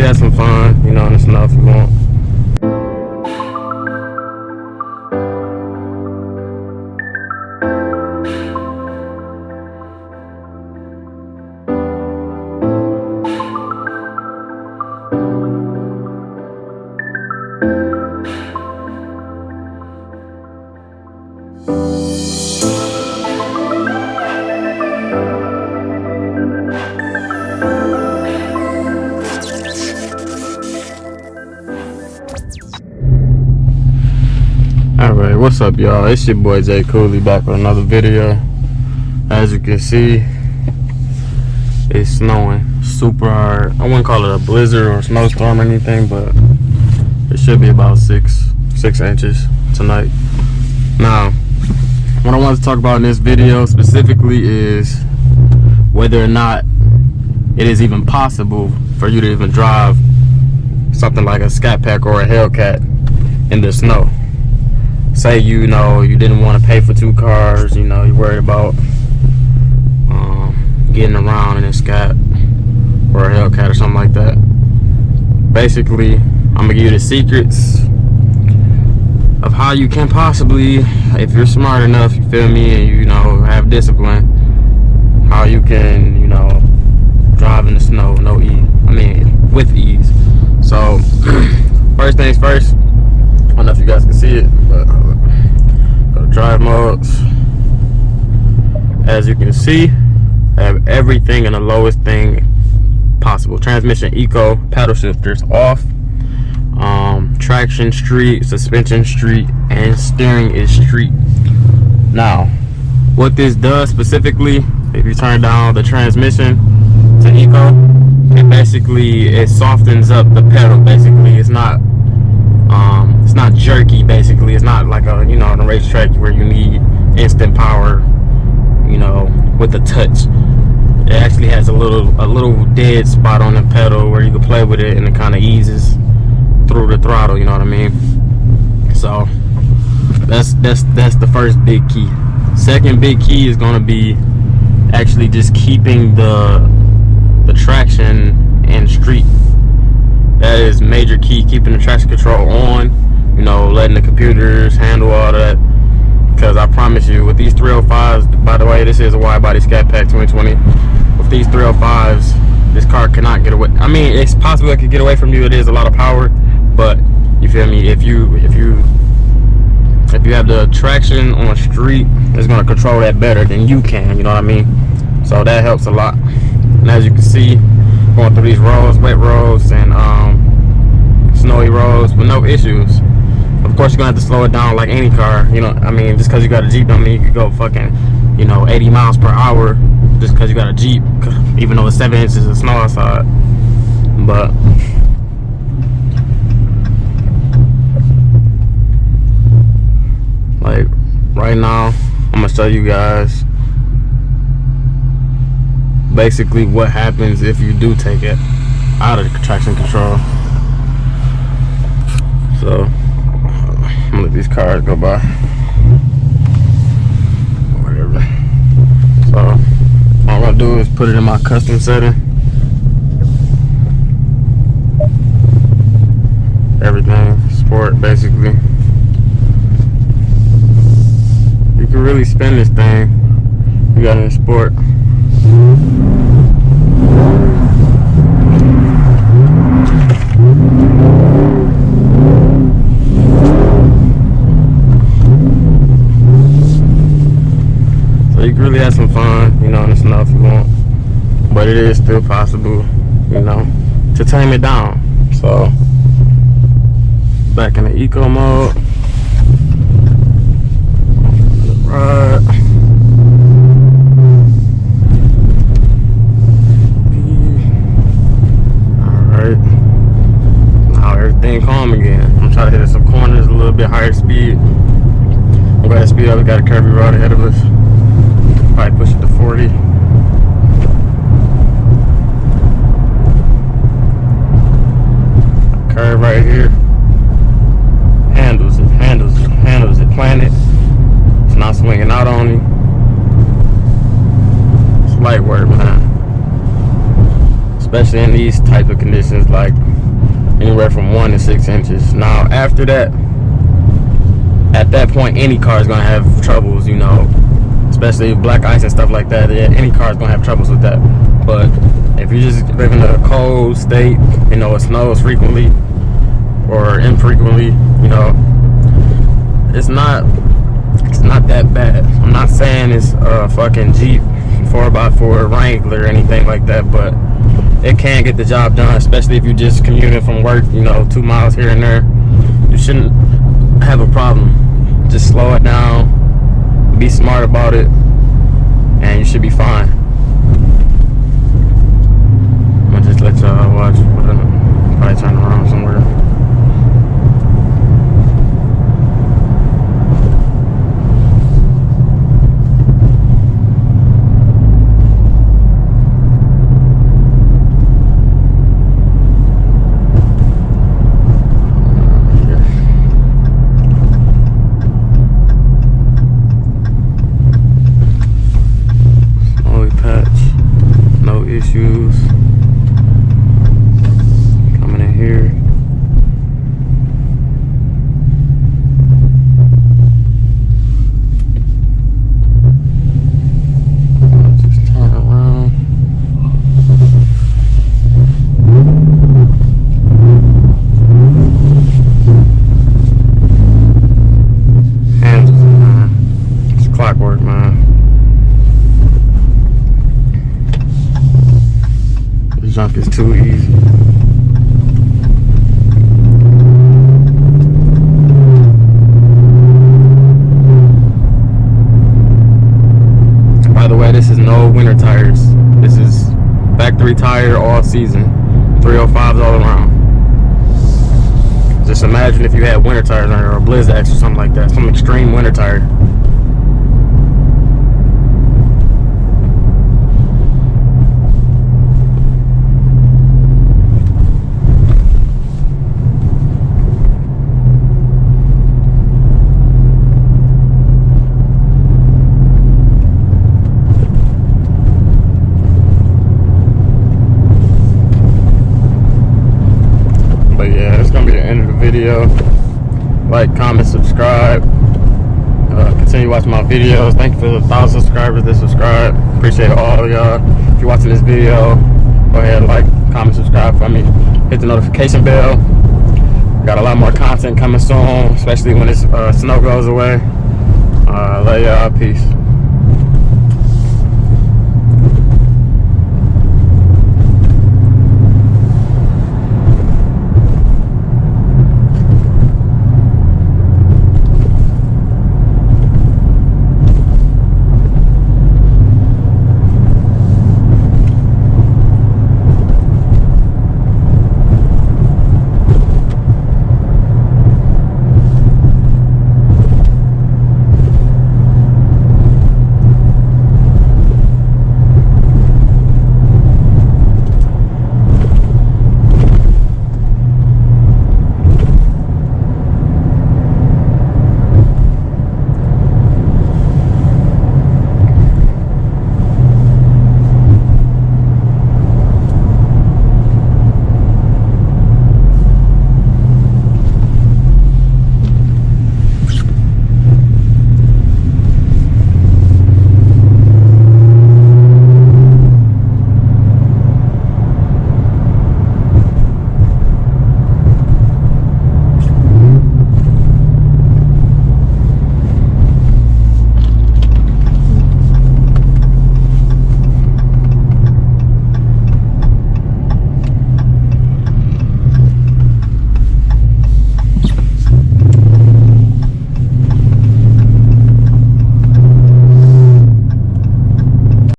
really have some fun, you know, in the snow if you want. Alright, what's up y'all? It's your boy jkoolii back with another video. As you can see, it's snowing super hard. I wouldn't call it a blizzard or a snowstorm or anything, but it should be about six inches tonight. Now, what I want to talk about in this video specifically is whether or not it is even possible for you to even drive something like a Scat Pack or a Hellcat in the snow. Say you didn't want to pay for two cars, you're worried about getting around in a Scat or a Hellcat or something like that. Basically, I'm gonna give you the secrets of how you can possibly, if you're smart enough, you feel me, and you have discipline, how you can drive in the snow with ease. So first things first, I don't know if you guys can see it, but go to drive modes. As you can see, I have everything in the lowest thing possible. Transmission eco, paddle shifters off, traction street, suspension street, and steering is street. Now, what this does specifically, if you turn down the transmission to eco, it softens up the pedal. Basically, it's not jerky. Basically, it's not like on a racetrack where you need instant power, with the touch. It actually has a little dead spot on the pedal where you can play with it, and it kind of eases through the throttle. You know what I mean? So that's the first big key. Second big key is going to be actually just keeping the traction in street. That is major key, keeping the traction control on, letting the computers handle all that. Because I promise you, with these 305s, by the way, this is a Widebody Scat Pack 2020. With these 305s, this car cannot get away. I mean, it's possible it could get away from you. It is a lot of power, but you feel me? If you have the traction on street, it's gonna control that better than you can. You know what I mean? So that helps a lot. And as you can see, going through these roads, wet roads and snowy roads with no issues. Of course, you're gonna have to slow it down like any car. Just because you got a Jeep don't mean you could go fucking 80 miles per hour just because you got a Jeep, even though it's 7 inches of snow outside. But like right now, I'm gonna show you guys basically what happens if you do take it out of the traction control. So I'm gonna let these cars go by. Whatever. So all I'm gonna do is put it in my custom setting. Everything sport, basically. You can really spin this thing. You got it in sport. So you can really have some fun, in the snow if you want. But it is still possible, to tame it down. So back in the eco mode. Right. Now everything calm again. I'm trying to hit some corners a little bit higher speed. I'm going to speed up. We got a curvy road ahead of us. Probably push it to 40. Curve right here. Handles it. Plan it. It's not swinging out on you. It's light work, man. Especially in these type of conditions like anywhere from 1 to 6 inches. Now after that, at that point, any car is gonna have troubles, you know, especially black ice and stuff like that. Yeah, any car is gonna have troubles with that. But if you just live in a cold state, you know, it snows frequently or infrequently, you know, it's not that bad. I'm not saying it's a fucking Jeep 4x4 Wrangler or anything like that, but it can get the job done, especially if you just commuting from work, you know, 2 miles here and there. You shouldn't have a problem. Just slow it down, be smart about it, and you should be fine. I'm gonna just let y'all watch. Probably turn around somewhere. Issues coming in here. Just turn around. Handles, man. It's clockwork, man. Junk is too easy. By the way, this is no winter tires. This is factory tire all season. 305s all around. Just imagine if you had winter tires on it, or a Blizzard or something like that. Some extreme winter tire. Video, like, comment, subscribe, continue watching my videos. Thank you for the 1,000 subscribers that subscribe. Appreciate all of y'all. If you're watching this video, go ahead, like, comment, subscribe for me, hit the notification bell. Got a lot more content coming soon, especially when this snow goes away. Love y'all. Peace.